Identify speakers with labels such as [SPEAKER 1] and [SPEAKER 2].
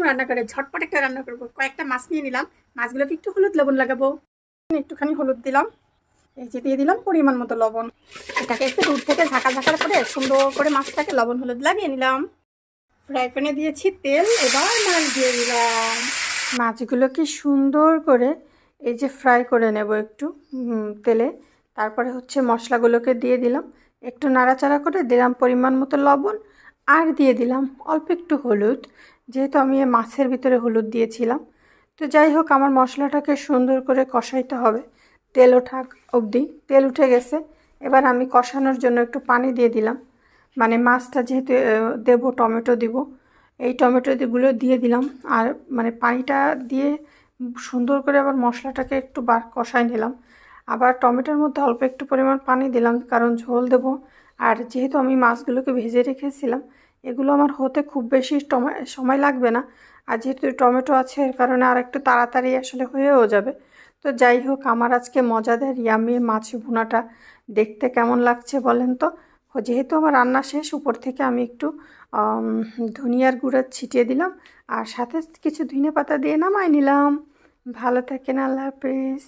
[SPEAKER 1] রান্না করে ঝটপট একটা রান্না করবো। কয়েকটা মাছ নিয়ে নিলাম, মাছগুলোকে একটু হলুদ লবণ লাগাবো। একটুখানি হলুদ দিলাম, এই যে দিয়ে দিলাম পরিমাণ মতো লবণ। এটাকে একটু দূর থেকে ঝাঁকা করে সুন্দর করে মাছটাকে লবণ হলুদ লাগিয়ে নিলাম। ফ্রাই প্যানে দিয়েছি তেল, এবার মাছ দিয়ে দিলাম। মাছগুলোকে সুন্দর করে এই যে ফ্রাই করে নেব একটু তেলে। তারপরে হচ্ছে মশলাগুলোকে দিয়ে দিলাম, একটু নাড়াচাড়া করে দিলাম পরিমাণ মতো লবণ, আর দিয়ে দিলাম অল্প একটু হলুদ, যেহেতু আমি মাছের ভিতরে হলুদ দিয়েছিলাম। তো যাই হোক, আমার মশলাটাকে সুন্দর করে কষাইতে হবে তেল ওঠা অবধি। তেল উঠে গেছে, এবার আমি কষানোর জন্য একটু পানি দিয়ে দিলাম। মানে মাছটা যেহেতু দেবো, টমেটো দিব, এই টমেটোগুলো দিয়ে দিলাম। আর মানে পানিটা দিয়ে সুন্দর করে আবার মশলাটাকে একটু কষাই নিলাম। আবার টমেটোর মধ্যে অল্প একটু পরিমাণ পানি দিলাম, কারণ ঝোল দেব। আর যেহেতু আমি মাছগুলোকে ভেজে রেখেছিলাম, এগুলো আমার হতে খুব বেশি সময় লাগবে না। আর যেহেতু টমেটো আছে, এর কারণে আর একটু তাড়াতাড়ি আসলে হয়েও যাবে। তো যাই হোক, আমার আজকে মজাদার ইয়ামি মাছ ভুনাটা দেখতে কেমন লাগছে বলেন তো। যেহেতু আমার রান্না শেষ, উপর থেকে আমি একটু ধনিয়ার গুঁড়া ছিটিয়ে দিলাম, আর সাথে কিছু ধনে পাতা দিয়ে নামাই নিলাম। ভালো থাকেন, আল্লাহ হাফেজ।